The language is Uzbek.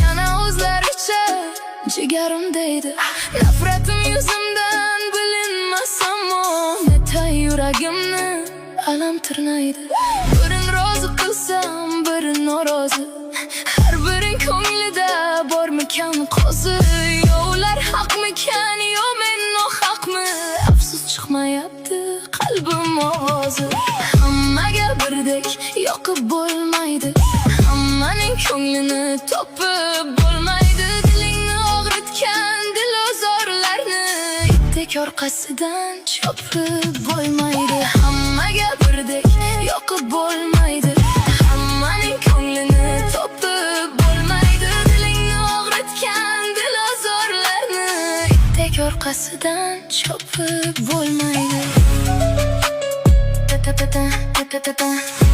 yana o'zlaricha jigarimdaydi. Nafratim yuzimdan bilinmas ammo netay yuragimni alam tirnaydi. Birin rozi qilsam biri norozi, har biring ko'nglida bormikan qozi. Yo ular haqmikan, yo men nohaqmi, afsus chiqmayapti qalbim ovozi. Hammaga birdek yoqib bo'lmaydi, hammaning ko'nglini topib bo'lmaydi. Dilingni og'ritgan dilozorlarni itdek orqasidan chopib bo'lmaydi. Hammaga birdek yoqib bo'lmaydi, hammaning ko'nglini topib bo'lmaydi. Dilingni og'ritgan dilozorlarni itdek orqasidan chopib bo'lmaydi. Ta ta ta ta ta ta ta.